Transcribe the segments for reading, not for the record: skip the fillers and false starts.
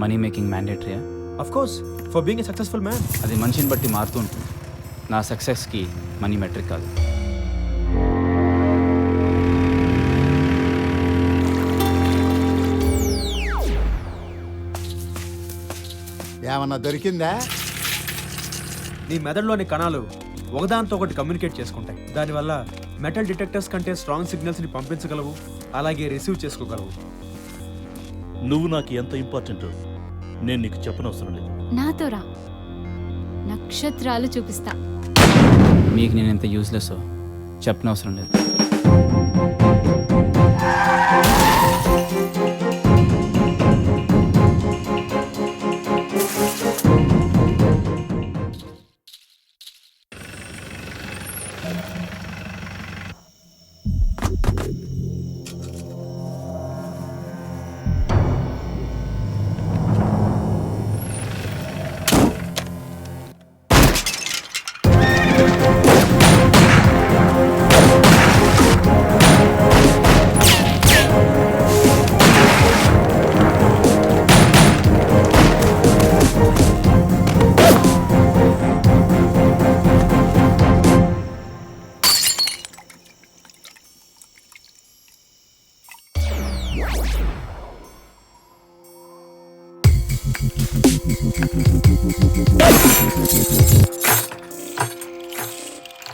Money making మ్యాండేటరీయా? Of course, for being a successful man. అది మనిషిని బట్టి మారుతూ ఉంటుంది. నా సక్సెస్కి మనీ మెట్రిక్ కాదు. ఏమన్నా దొరికిందా? నీ మెదడులోని కణాలు ఒకదాంతో ఒకటి కమ్యూనికేట్ చేసుకుంటాయి. దానివల్ల మెటల్ డిటెక్టర్స్ కంటే స్ట్రాంగ్ సిగ్నల్స్ని పంపించగలవు, అలాగే రిసీవ్ చేసుకోగలవు. నువ్వు నాకు ఎంత ఇంపార్టెంట్ నేను నీకు చెప్పనవసరం లేదు. నాతో రా, నక్షత్రాలు చూపిస్తా. మీకు నేను ఎంత యూస్లెస్ చెప్పనవసరం లేదు.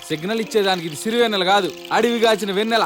సిగ్నల్ ఇచ్చేదానికి ఇది సిరివెన్నెల కాదు, అడవి కాచిన వెన్నెల.